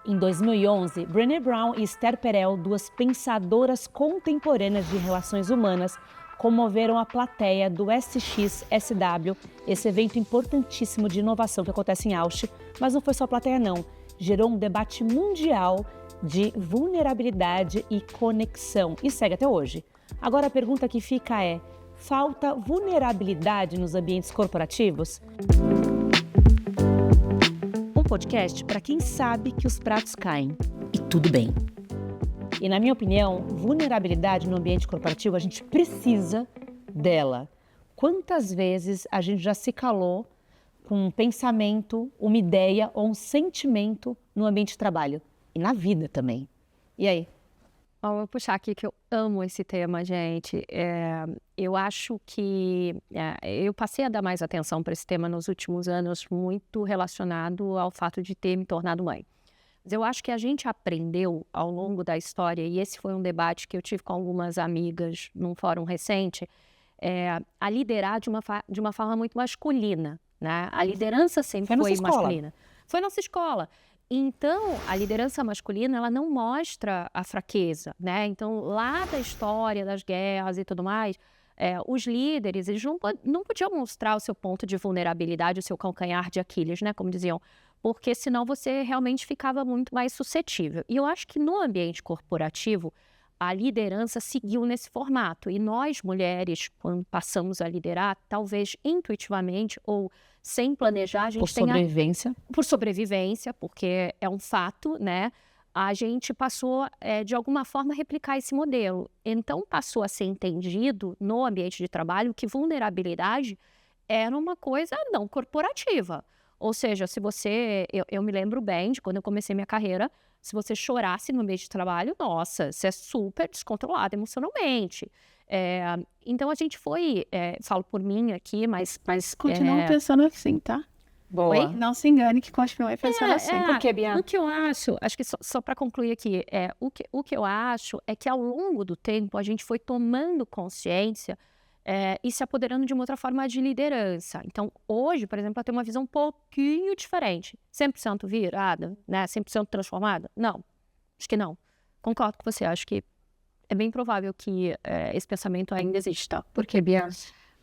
Em 2011, Brené Brown e Esther Perel, duas pensadoras contemporâneas de relações humanas, comoveram a plateia do SXSW, esse evento importantíssimo de inovação que acontece em Austin, mas não foi só a plateia não, gerou um debate mundial de vulnerabilidade e conexão, e segue até hoje. Agora a pergunta que fica é, falta vulnerabilidade nos ambientes corporativos? Um podcast para quem sabe que os pratos caem, e tudo bem. E na minha opinião, vulnerabilidade no ambiente corporativo, a gente precisa dela. Quantas vezes a gente já se calou com um pensamento, uma ideia ou um sentimento no ambiente de trabalho? E na vida também. E aí? Bom, vou puxar aqui que eu amo esse tema, gente. Eu acho que eu passei a dar mais atenção para esse tema nos últimos anos, muito relacionado ao fato de ter me tornado mãe. Mas eu acho que a gente aprendeu ao longo da história, e esse foi um debate que eu tive com algumas amigas num fórum recente, a liderar de uma forma muito masculina, né? A liderança sempre foi masculina. Foi nossa escola. Então, a liderança masculina, ela não mostra a fraqueza, né? Então, lá da história das guerras e tudo mais, os líderes, eles não podiam mostrar o seu ponto de vulnerabilidade, o seu calcanhar de Aquiles, né? Como diziam, porque senão você realmente ficava muito mais suscetível. E eu acho que no ambiente corporativo, a liderança seguiu nesse formato. E nós, mulheres, quando passamos a liderar, talvez intuitivamente ou sem planejar, a gente Por sobrevivência, porque é um fato, né? A gente passou, de alguma forma, a replicar esse modelo. Então, passou a ser entendido no ambiente de trabalho que vulnerabilidade era uma coisa não corporativa. Ou seja, se você... Eu me lembro bem de quando eu comecei minha carreira, se você chorasse no ambiente de trabalho, nossa, você é super descontrolado emocionalmente. Então, a gente foi... falo por mim aqui, mas continuam pensando assim, tá? Boa. Oi? Não se engane que continuem pensando assim. Por que, Bia? O que eu acho que só para concluir aqui, o que eu acho é que ao longo do tempo a gente foi tomando consciência e se apoderando de uma outra forma de liderança. Então, hoje, por exemplo, eu tenho uma visão um pouquinho diferente. 100% virada, né? 100% transformada? Não, acho que não. Concordo com você, acho que é bem provável que esse pensamento ainda exista. Por que, Bia?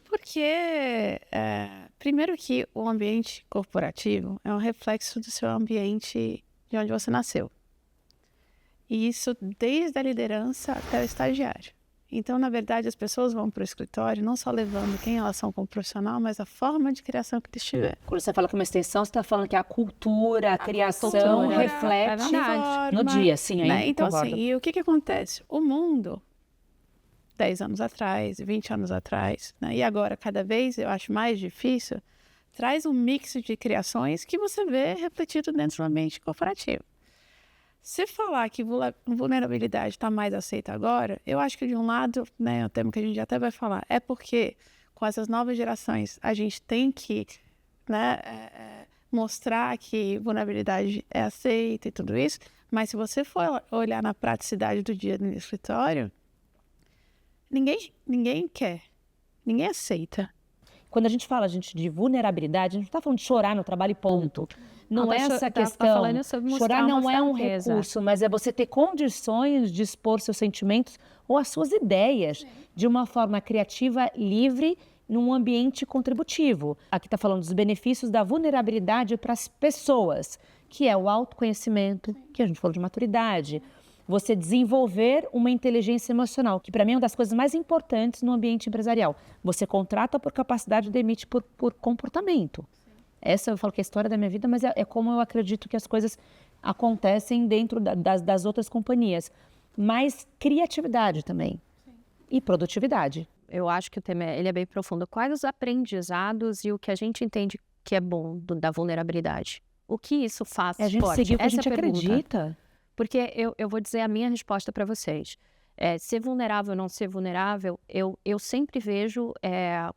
Porque, primeiro que o ambiente corporativo é um reflexo do seu ambiente de onde você nasceu. E isso desde a liderança até o estagiário. Então, na verdade, as pessoas vão para o escritório não só levando quem elas são como profissional, mas a forma de criação que eles tiverem. Quando você fala que é uma extensão, você está falando que a cultura, a criação reflete no dia, sim. Né? Então, assim, e o que acontece? O mundo... 10 anos atrás, 20 anos atrás, né? E agora cada vez eu acho mais difícil, traz um mix de criações que você vê refletido dentro do ambiente corporativo. Se falar que vulnerabilidade está mais aceita agora, eu acho que de um lado, né, o tema que a gente até vai falar, é porque com essas novas gerações a gente tem que, né, mostrar que vulnerabilidade é aceita e tudo isso, mas se você for olhar na praticidade do dia no escritório, ninguém quer, ninguém aceita. Quando a gente fala, de vulnerabilidade, a gente não está falando de chorar no trabalho e ponto. Não é essa questão. Chorar não é um recurso, mas é você ter condições de expor seus sentimentos ou as suas ideias de uma forma criativa, livre, num ambiente contributivo. Aqui está falando dos benefícios da vulnerabilidade para as pessoas, que é o autoconhecimento, que a gente falou de maturidade. Você desenvolver uma inteligência emocional, que para mim é uma das coisas mais importantes no ambiente empresarial. Você contrata por capacidade e demite por comportamento. Essa eu falo que é a história da minha vida, mas é como eu acredito que as coisas acontecem dentro das outras companhias. Mas criatividade também. Sim. E produtividade. Eu acho que o tema ele é bem profundo. Quais os aprendizados e o que a gente entende que é bom da vulnerabilidade? O que isso faz? A gente seguir o que a gente acredita. Porque eu vou dizer a minha resposta para vocês. Ser vulnerável ou não ser vulnerável, eu sempre vejo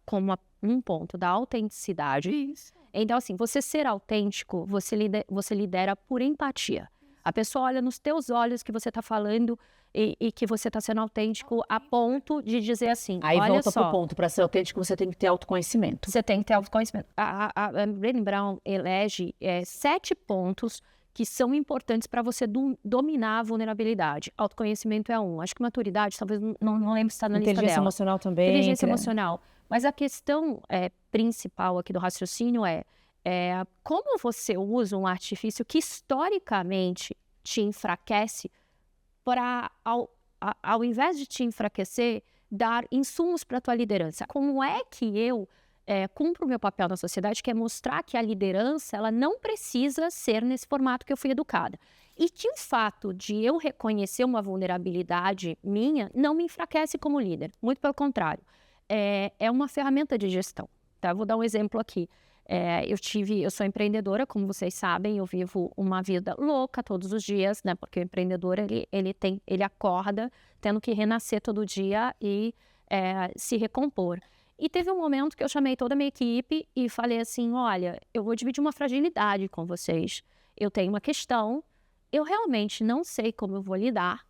como um ponto da autenticidade. Isso. Então, assim, você ser autêntico, você lidera por empatia. A pessoa olha nos teus olhos que você está falando e que você está sendo autêntico a ponto de dizer assim, aí olha volta só. Pro ponto, para ser autêntico você tem que ter autoconhecimento. Você tem que ter autoconhecimento. A Brené Brown elege 7 pontos que são importantes para você dominar a vulnerabilidade. Autoconhecimento é um. Acho que maturidade, talvez não lembro se está na lista dela. Inteligência emocional também. Inteligência emocional. Mas a questão principal aqui do raciocínio é como você usa um artifício que historicamente te enfraquece para, ao invés de te enfraquecer, dar insumos para a tua liderança. Como é que eu cumpro o meu papel na sociedade, que é mostrar que a liderança ela não precisa ser nesse formato que eu fui educada. E que o fato de eu reconhecer uma vulnerabilidade minha não me enfraquece como líder. Muito pelo contrário. É uma ferramenta de gestão. Tá? Vou dar um exemplo aqui. Eu sou empreendedora, como vocês sabem, eu vivo uma vida louca todos os dias, né? Porque o empreendedor, ele acorda tendo que renascer todo dia e se recompor. E teve um momento que eu chamei toda a minha equipe e falei assim, olha, eu vou dividir uma fragilidade com vocês. Eu tenho uma questão, eu realmente não sei como eu vou lidar.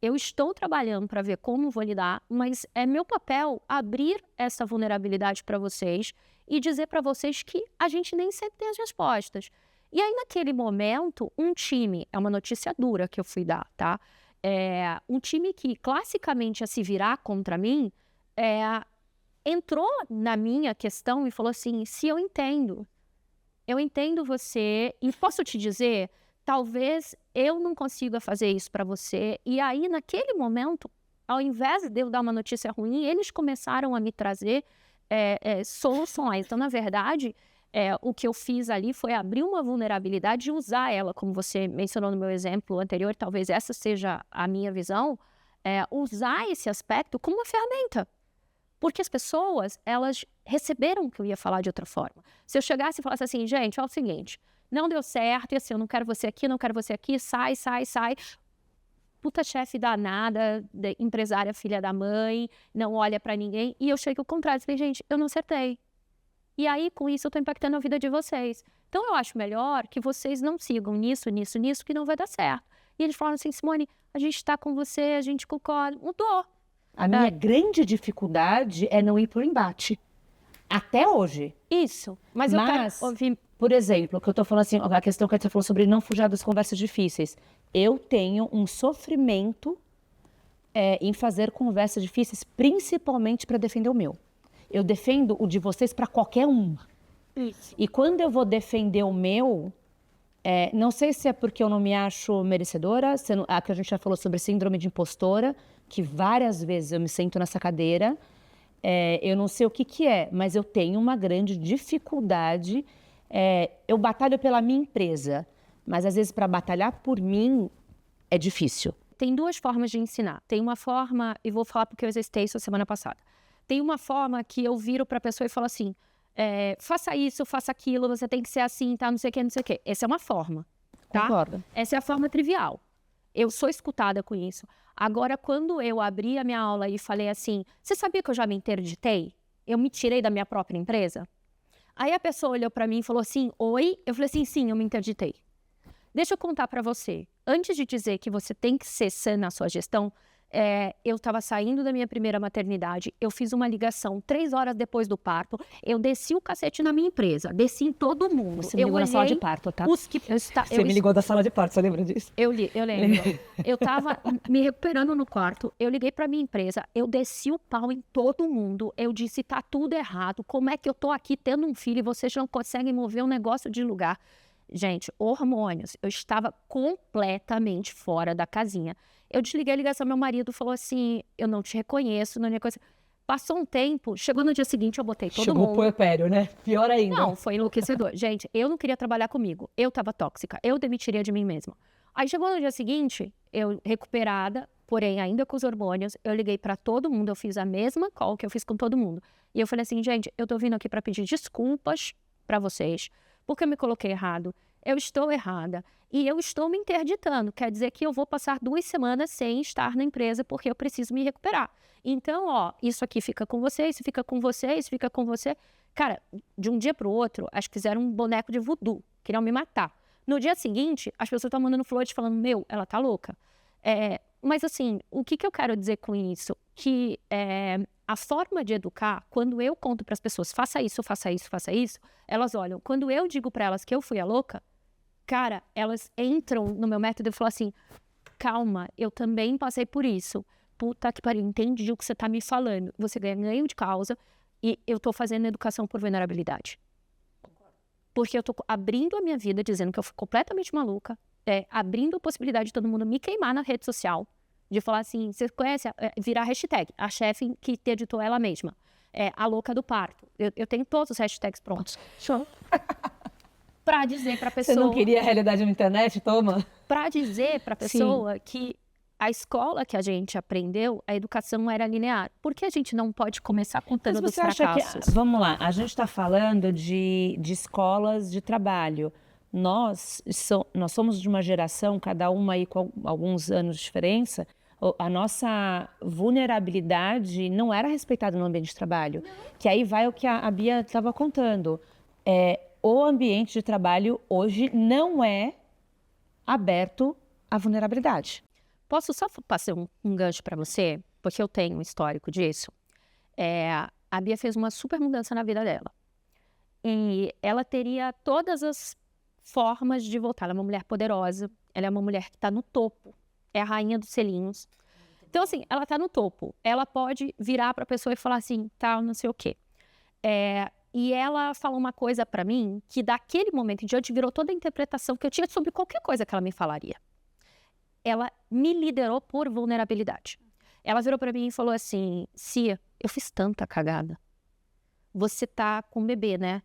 Eu estou trabalhando para ver como vou lidar, mas é meu papel abrir essa vulnerabilidade para vocês e dizer para vocês que a gente nem sempre tem as respostas. E aí, naquele momento, um time, é uma notícia dura que eu fui dar, tá? Um time que classicamente ia se virar contra mim, entrou na minha questão e falou assim, se eu entendo você e posso te dizer, talvez eu não consiga fazer isso para você. E aí, naquele momento, ao invés de eu dar uma notícia ruim, eles começaram a me trazer soluções. Então, na verdade, o que eu fiz ali foi abrir uma vulnerabilidade e usar ela, como você mencionou no meu exemplo anterior, talvez essa seja a minha visão, usar esse aspecto como uma ferramenta. Porque as pessoas, elas receberam que eu ia falar de outra forma. Se eu chegasse e falasse assim, gente, olha o seguinte, não deu certo, e assim, eu não quero você aqui, sai. Puta chefe danada, empresária filha da mãe, não olha pra ninguém. E eu cheguei ao contrário, falei, gente, eu não acertei. E aí, com isso, eu tô impactando a vida de vocês. Então, eu acho melhor que vocês não sigam nisso, que não vai dar certo. E eles falaram assim, Simone, a gente tá com você, a gente concorda, mudou. A minha grande dificuldade é não ir pro embate. Até hoje. Isso. Mas eu quero ouvir... Por exemplo, o que eu tô falando assim, a questão que você falou sobre não fugir das conversas difíceis. Eu tenho um sofrimento em fazer conversas difíceis, principalmente para defender o meu. Eu defendo o de vocês para qualquer um. Isso. E quando eu vou defender o meu, não sei se é porque eu não me acho merecedora, a que a gente já falou sobre síndrome de impostora, que várias vezes eu me sento nessa cadeira, eu não sei o que é, mas eu tenho uma grande dificuldade. Eu batalho pela minha empresa, mas às vezes para batalhar por mim é difícil. Tem duas formas de ensinar. Tem uma forma, e vou falar porque eu exercitei isso semana passada. Tem uma forma que eu viro para a pessoa e falo assim, faça isso, faça aquilo, você tem que ser assim, tá, não sei o que. Essa é uma forma, tá? Concordo. Essa é a forma trivial. Eu sou escutada com isso. Agora, quando eu abri a minha aula e falei assim, você sabia que eu já me interditei? Eu me tirei da minha própria empresa? Aí a pessoa olhou para mim e falou assim, oi? Eu falei assim, sim, eu me interditei. Deixa eu contar para você. Antes de dizer que você tem que ser sã na sua gestão, eu estava saindo da minha primeira maternidade, eu fiz uma ligação 3 horas depois do parto, eu desci o cacete na minha empresa, desci em todo mundo. Você me ligou na sala de parto, tá? Você me ligou da sala de parto, você lembra disso? Eu lembro. Eu estava me recuperando no quarto, eu liguei para minha empresa, eu desci o pau em todo mundo, eu disse, tá tudo errado, como é que eu tô aqui tendo um filho e vocês não conseguem mover um negócio de lugar? Gente, hormônios, eu estava completamente fora da casinha. Eu desliguei a ligação, meu marido falou assim, eu não te reconheço, não é coisa. Passou um tempo, chegou no dia seguinte, eu botei todo mundo. Chegou o puerpério, né? Pior ainda. Não, foi enlouquecedor. Gente, eu não queria trabalhar comigo, eu estava tóxica, eu demitiria de mim mesma. Aí chegou no dia seguinte, eu recuperada, porém ainda com os hormônios, eu liguei para todo mundo, eu fiz a mesma call que eu fiz com todo mundo. E eu falei assim, gente, eu tô vindo aqui para pedir desculpas para vocês, porque eu me coloquei errado, eu estou errada e eu estou me interditando. Quer dizer que eu vou passar 2 semanas sem estar na empresa porque eu preciso me recuperar. Então, isso aqui fica com você, isso fica com você, isso fica com você. Cara, de um dia para o outro, acho que fizeram um boneco de voodoo, queriam me matar. No dia seguinte, as pessoas estão mandando flores falando, ela tá louca. Mas assim, o que eu quero dizer com isso? Que a forma de educar, quando eu conto para as pessoas, faça isso, elas olham. Quando eu digo para elas que eu fui a louca, Cara, elas entram no meu método e falam assim, calma, eu também passei por isso. Puta que pariu, entendi o que você tá me falando. Você ganho de causa e eu tô fazendo educação por vulnerabilidade. Porque eu tô abrindo a minha vida, dizendo que eu fui completamente maluca, abrindo a possibilidade de todo mundo me queimar na rede social, de falar assim, você conhece, virar hashtag, a chefe que te editou ela mesma, a louca do parto. Eu tenho todos os hashtags prontos. Show. Pra dizer pra pessoa... Você não queria a realidade na internet? Toma. Pra dizer pra pessoa que a escola que a gente aprendeu, a educação era linear. Por que a gente não pode começar contando dos fracassos? Vamos lá, a gente está falando de escolas de trabalho. Nós somos de uma geração, cada uma aí com alguns anos de diferença, a nossa vulnerabilidade não era respeitada no ambiente de trabalho. Não. Que aí vai o que a Bia estava contando. O ambiente de trabalho hoje não é aberto à vulnerabilidade. Posso só passar um gancho para você? Porque eu tenho um histórico disso. A Bia fez uma super mudança na vida dela. E ela teria todas as formas de voltar. Ela é uma mulher poderosa, ela é uma mulher que está no topo, é a rainha dos selinhos. Então, assim, ela está no topo. Ela pode virar para a pessoa e falar assim, tal, não sei o quê. E ela falou uma coisa para mim que daquele momento em diante virou toda a interpretação que eu tinha sobre qualquer coisa que ela me falaria. Ela me liderou por vulnerabilidade. Ela virou para mim e falou assim, Cia, eu fiz tanta cagada. Você tá com um bebê, né?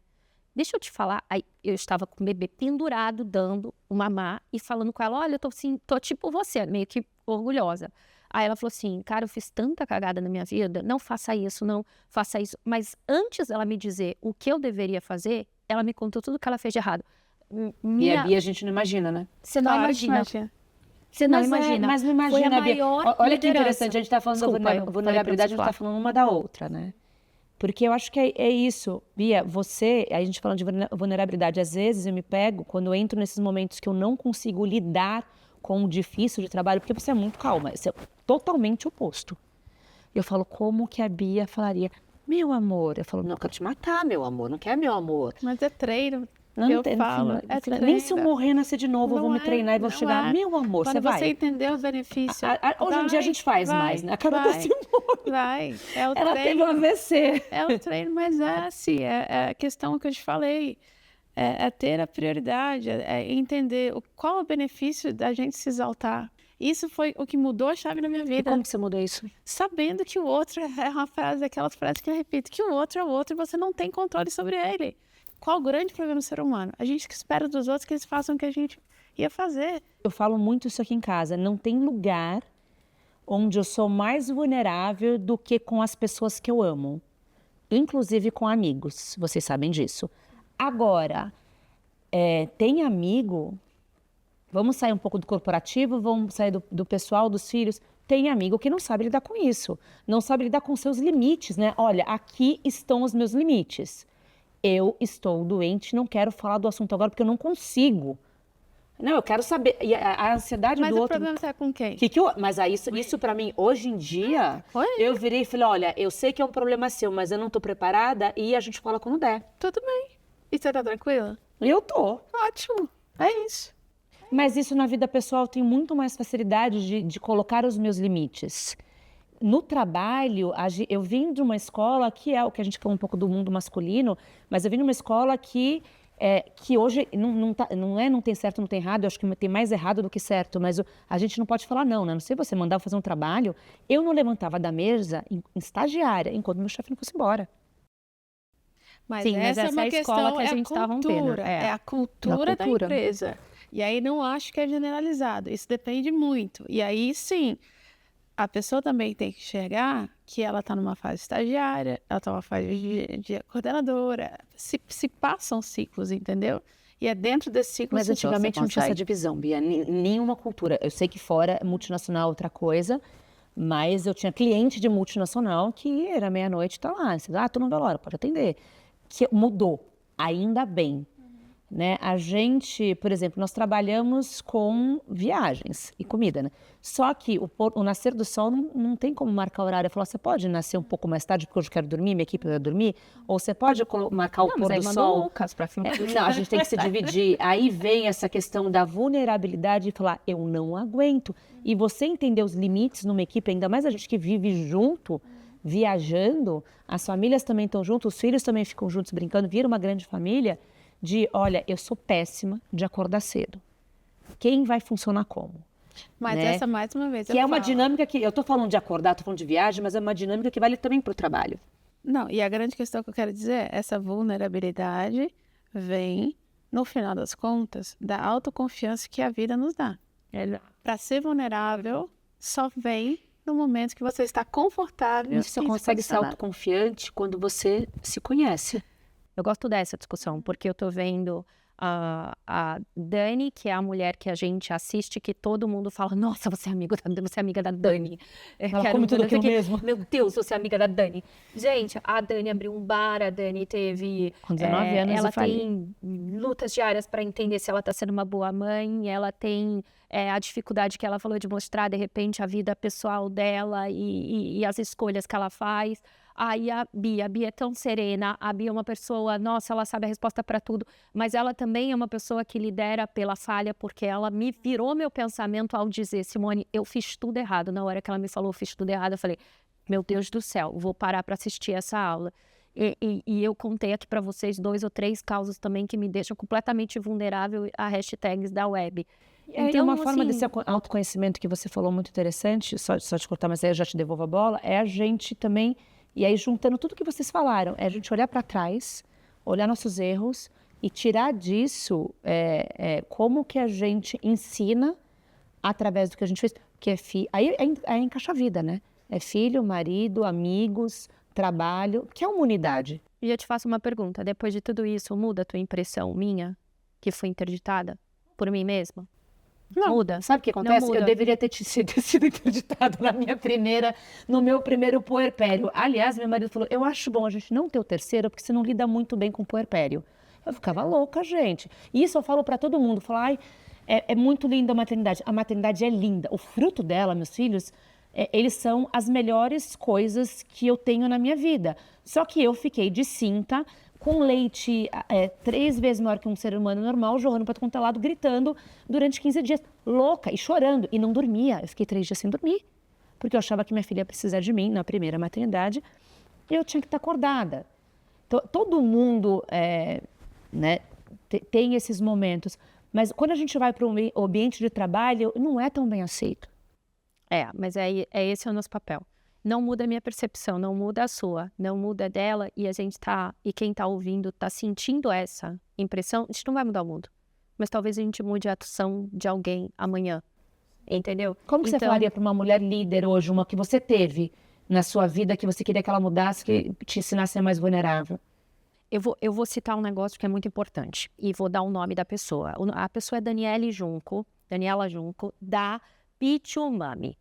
Deixa eu te falar. Aí eu estava com o bebê pendurado, dando o mamá e falando com ela, olha, eu tô assim, tô tipo você, meio que orgulhosa. Aí ela falou assim, cara, eu fiz tanta cagada na minha vida, não faça isso, não faça isso. Mas antes dela me dizer o que eu deveria fazer, ela me contou tudo que ela fez de errado. E a Bia a gente não imagina, né? Você não imagina. Você não imagina. Mas não imagina, foi a maior olha que interessante, a gente está falando da vulnerabilidade, a gente está falando uma da outra, né? Porque eu acho que é isso, Bia, a gente falando de vulnerabilidade, às vezes eu me pego, quando eu entro nesses momentos que eu não consigo lidar com o difícil de trabalho, porque você é muito calma, você é totalmente oposto. Eu falo, como que a Bia falaria, meu amor? Eu falo, não, eu quero te matar, meu amor, não quer meu amor. Mas é treino. Não, nem se eu morrer, nascer de novo, eu vou me treinar e vou chegar. Meu amor, quando você vai. Quando você entender os benefícios. Hoje em dia a gente faz mais, né? A Carol Simone. Vai. Ela teve um AVC. É o treino, mas assim, é a questão que eu te falei. É ter a prioridade, é entender qual é o benefício da gente se exaltar. Isso foi o que mudou a chave na minha vida. E como que você mudou isso? Sabendo que o outro é uma frase, aquelas frases que eu repito, que o outro é o outro e você não tem controle sobre ele. Qual o grande problema do ser humano? A gente espera dos outros que eles façam o que a gente ia fazer. Eu falo muito isso aqui em casa. Não tem lugar onde eu sou mais vulnerável do que com as pessoas que eu amo. Inclusive com amigos. Vocês sabem disso. Agora, tem amigo... Vamos sair um pouco do corporativo, vamos sair do pessoal, dos filhos. Tem amigo que não sabe lidar com isso. Não sabe lidar com seus limites, né? Olha, aqui estão os meus limites. Eu estou doente, não quero falar do assunto agora porque eu não consigo. Não, eu quero saber. E a ansiedade do outro... Mas o problema está com quem? Mas isso para mim, hoje em dia, eu virei e falei, olha, eu sei que é um problema seu, mas eu não estou preparada e a gente fala quando der. Tudo bem. E você tá tranquila? Eu tô. Ótimo. É isso. Mas isso na vida pessoal tem muito mais facilidade de colocar os meus limites. No trabalho, eu vim de uma escola que é o que a gente fala um pouco do mundo masculino, mas eu vim de uma escola que hoje não tem certo, não tem errado, eu acho que tem mais errado do que certo, mas a gente não pode falar não, né? Não sei você mandar eu fazer um trabalho, eu não levantava da mesa em estagiária enquanto meu chefe não fosse embora. Mas essa é uma questão, que a gente está rompendo. É a cultura da empresa. E aí não acho que é generalizado, isso depende muito. E aí sim, a pessoa também tem que enxergar que ela está numa fase estagiária, ela está numa fase de coordenadora. Se passam ciclos, entendeu? E é dentro desse ciclo... Mas antigamente não tinha essa divisão, Bia, nenhuma cultura. Eu sei que fora, multinacional, outra coisa, mas eu tinha cliente de multinacional que era meia-noite, tá lá. Você, tô no velório, pode atender. Que mudou, ainda bem. né? A gente, por exemplo, nós trabalhamos com viagens e comida, né? Só que o nascer do sol não tem como marcar horário. Falar, você pode nascer um pouco mais tarde porque hoje eu quero dormir, minha equipe vai dormir? Ou você pode marcar o pôr do sol? Lucas pra Não, a gente tem que se dividir. Aí vem essa questão da vulnerabilidade de falar, eu não aguento. E você entender os limites numa equipe, ainda mais a gente que vive junto, viajando, as famílias também estão juntos, os filhos também ficam juntos brincando, vira uma grande família. Olha, eu sou péssima de acordar cedo. Quem vai funcionar como? Mas né? essa, mais uma vez, que é uma dinâmica que, eu estou falando de acordar, estou falando de viagem, mas é uma dinâmica que vale também para o trabalho. Não, e a grande questão que eu quero dizer é, essa vulnerabilidade vem, no final das contas, da autoconfiança que a vida nos dá. Para ser vulnerável, só vem no momento que você está confortável. E você só consegue ser autoconfiante quando você se conhece. Eu gosto dessa discussão, porque eu tô vendo a Dani, que é a mulher que a gente assiste, que todo mundo fala, nossa, você é amiga da Dani. Ela come tudo aquilo mesmo. Meu Deus, você é amiga da Dani. Gente, a Dani abriu um bar, a Dani teve... Com 19 anos ela tem lutas diárias para entender se ela tá sendo uma boa mãe, ela tem a dificuldade que ela falou de mostrar, de repente, a vida pessoal dela e as escolhas que ela faz. Aí a Bia é tão serena, a Bia é uma pessoa, nossa, ela sabe a resposta para tudo, mas ela também é uma pessoa que lidera pela falha, porque ela me virou meu pensamento ao dizer, Simone, eu fiz tudo errado. Na hora que ela me falou, eu fiz tudo errado, eu falei, meu Deus do céu, vou parar para assistir essa aula. E eu contei aqui para vocês 2 ou 3 causas também que me deixam completamente vulnerável a hashtags da web. Então, uma forma desse autoconhecimento que você falou muito interessante, só te cortar, mas aí eu já te devolvo a bola, é a gente também... E aí, juntando tudo que vocês falaram, é a gente olhar para trás, olhar nossos erros e tirar disso como que a gente ensina através do que a gente fez. Porque aí encaixa a vida, né? É filho, marido, amigos, trabalho, que é uma unidade. E eu te faço uma pergunta. Depois de tudo isso, muda a tua impressão minha, que foi interditada por mim mesma? Não, muda. Sabe o que acontece? Eu deveria ter sido interditada no meu primeiro puerpério. Aliás, meu marido falou, eu acho bom a gente não ter o terceiro, porque você não lida muito bem com o puerpério. Eu ficava louca, gente. E isso eu falo para todo mundo. Falo, é muito linda a maternidade. A maternidade é linda. O fruto dela, meus filhos, eles são as melhores coisas que eu tenho na minha vida. Só que eu fiquei de cinta, com leite 3 vezes maior que um ser humano normal, jorrando para todo lado, gritando durante 15 dias, louca e chorando. E não dormia. Eu fiquei 3 dias sem dormir, porque eu achava que minha filha ia precisar de mim na primeira maternidade e eu tinha que estar acordada. Todo mundo tem esses momentos, mas quando a gente vai para um ambiente de trabalho, não é tão bem aceito. Mas esse é o nosso papel. Não muda a minha percepção, não muda a sua, não muda a dela, e a gente e quem tá ouvindo tá sentindo essa impressão, a gente não vai mudar o mundo. Mas talvez a gente mude a ação de alguém amanhã, entendeu? Como que você falaria para uma mulher líder hoje, uma que você teve na sua vida, que você queria que ela mudasse, que te ensinasse a ser mais vulnerável? Eu vou citar um negócio que é muito importante, e vou dar o nome da pessoa. A pessoa é Daniela Junco, da Pichumami.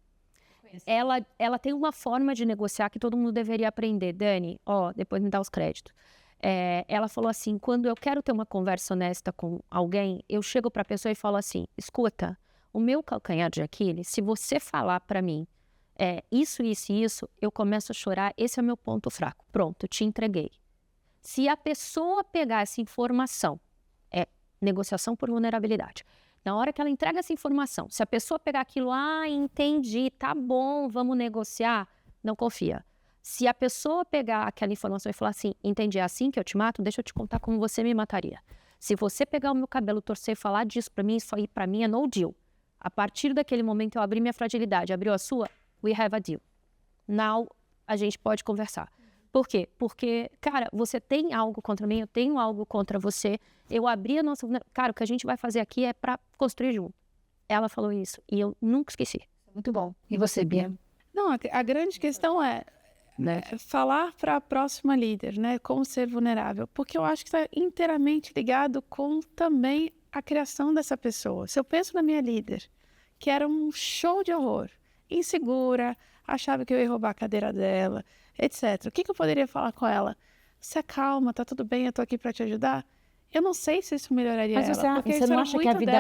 Ela tem uma forma de negociar que todo mundo deveria aprender. Dani, depois me dá os créditos. Ela falou assim, quando eu quero ter uma conversa honesta com alguém, eu chego para a pessoa e falo assim, escuta, o meu calcanhar de Aquiles, se você falar para mim isso, eu começo a chorar, esse é o meu ponto fraco. Pronto, te entreguei. Se a pessoa pegar essa informação, negociação por vulnerabilidade, na hora que ela entrega essa informação, se a pessoa pegar aquilo, entendi, tá bom, vamos negociar, não confia. Se a pessoa pegar aquela informação e falar assim, entendi, é assim que eu te mato, deixa eu te contar como você me mataria. Se você pegar o meu cabelo, torcer e falar disso pra mim, isso aí pra mim é no deal. A partir daquele momento eu abri minha fragilidade, abriu a sua, we have a deal. Now a gente pode conversar. Por quê? Porque, cara, você tem algo contra mim, eu tenho algo contra você. Eu abri a nossa... Cara, o que a gente vai fazer aqui é pra construir junto. Ela falou isso e eu nunca esqueci. Muito bom. E você, Bia? Não, a grande questão é falar para a próxima líder, né? Como ser vulnerável. Porque eu acho que está inteiramente ligado com também a criação dessa pessoa. Se eu penso na minha líder, que era um show de horror, insegura, achava que eu ia roubar a cadeira dela, etc. O que eu poderia falar com ela? Se acalma, tá tudo bem, eu tô aqui para te ajudar. Eu não sei se isso melhoraria ela. Mas você não acha que a vida...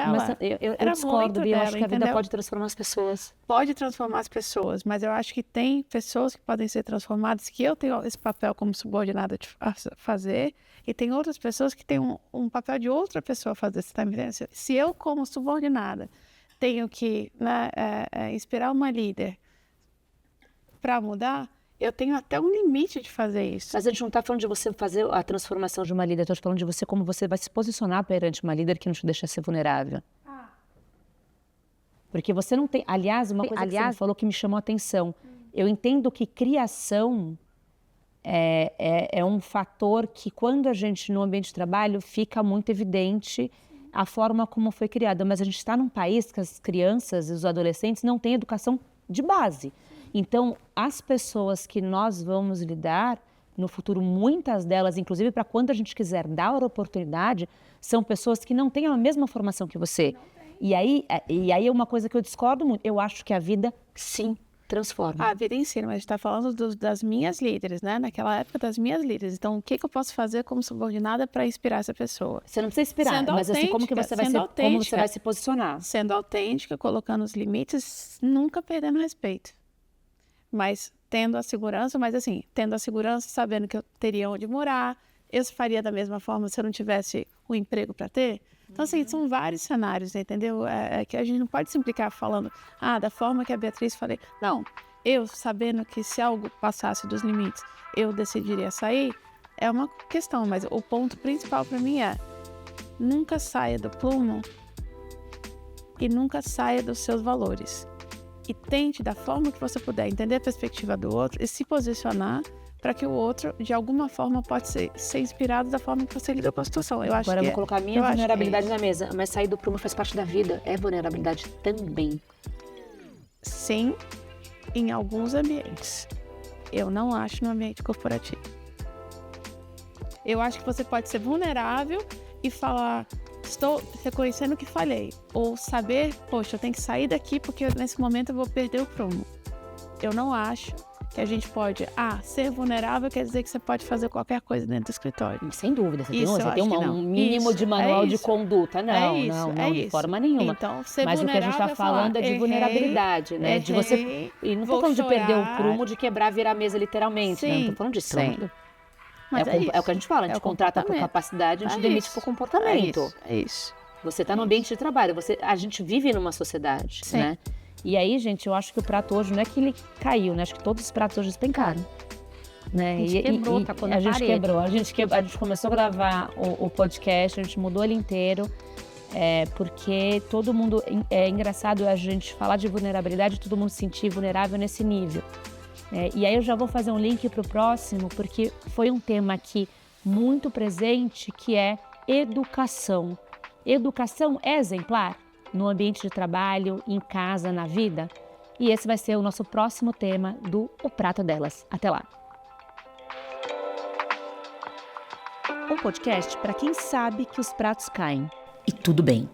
Eu discordo, Bia, eu acho que a vida pode transformar as pessoas. Pode transformar as pessoas, mas eu acho que tem pessoas que podem ser transformadas, que eu tenho esse papel como subordinada de fazer, e tem outras pessoas que têm um papel de outra pessoa fazer. Você tá me entendendo? Se eu, como subordinada, tenho que inspirar uma líder para mudar, eu tenho até um limite de fazer isso. Mas a gente não está falando de você fazer a transformação de uma líder, estou falando de você como você vai se posicionar perante uma líder que não te deixa ser vulnerável. Porque você não tem... Aliás, uma coisa que você falou que me chamou a atenção. Eu entendo que criação é um fator que, quando a gente, no ambiente de trabalho, fica muito evidente a forma como foi criada. Mas a gente está num país que as crianças e os adolescentes não têm educação de base. Então, as pessoas que nós vamos lidar no futuro, muitas delas, inclusive para quando a gente quiser dar a oportunidade, são pessoas que não têm a mesma formação que você. E aí é uma coisa que eu discordo muito. Eu acho que a vida, sim, transforma. A vida ensina, mas a gente está falando das minhas líderes, né? Naquela época, das minhas líderes. Então, o que eu posso fazer como subordinada para inspirar essa pessoa? Você não precisa inspirar, mas assim, como você vai se posicionar? Sendo autêntica, colocando os limites, nunca perdendo respeito. Mas tendo a segurança, sabendo que eu teria onde morar, eu faria da mesma forma se eu não tivesse o emprego para ter. Então, assim, são vários cenários, entendeu? Que a gente não pode simplificar falando, da forma que a Beatriz falei. Não, eu sabendo que se algo passasse dos limites, eu decidiria sair, é uma questão, mas o ponto principal para mim é nunca saia do prumo e nunca saia dos seus valores. E tente, da forma que você puder, entender a perspectiva do outro e se posicionar para que o outro, de alguma forma, pode ser inspirado da forma que você lida com a situação. Agora eu vou colocar a minha vulnerabilidade na mesa, mas sair do prumo faz parte da vida. É vulnerabilidade também. Sim, em alguns ambientes. Eu não acho no ambiente corporativo. Eu acho que você pode ser vulnerável e falar... Estou reconhecendo que falhei. Ou saber, poxa, eu tenho que sair daqui porque nesse momento eu vou perder o prumo. Eu não acho que a gente pode... ser vulnerável quer dizer que você pode fazer qualquer coisa dentro do escritório. Sem dúvida. Você tem um mínimo de manual de conduta. Não, de forma nenhuma. Então, ser mas o que a gente está falando é de vulnerabilidade, né? De você... E não estou falando de perder o prumo, de quebrar, virar a mesa literalmente. Sim, né? Não estou falando disso. Mas é o que a gente fala, a gente contrata por capacidade, a gente demite por comportamento. É isso. Você está no ambiente de trabalho, a gente vive numa sociedade, né? E aí, gente, eu acho que o prato hoje não é que ele caiu, né? Acho que todos os pratos hoje despencaram. Né? A gente quebrou, tá quando a gente quebrou. A gente começou a gravar o podcast, a gente mudou ele inteiro. Porque todo mundo... É engraçado a gente falar de vulnerabilidade, todo mundo se sentir vulnerável nesse nível. E aí eu já vou fazer um link para o próximo, porque foi um tema aqui muito presente, que é educação. Educação é exemplar no ambiente de trabalho, em casa, na vida? E esse vai ser o nosso próximo tema do O Prato Delas. Até lá! Um podcast para quem sabe que os pratos caem. E tudo bem.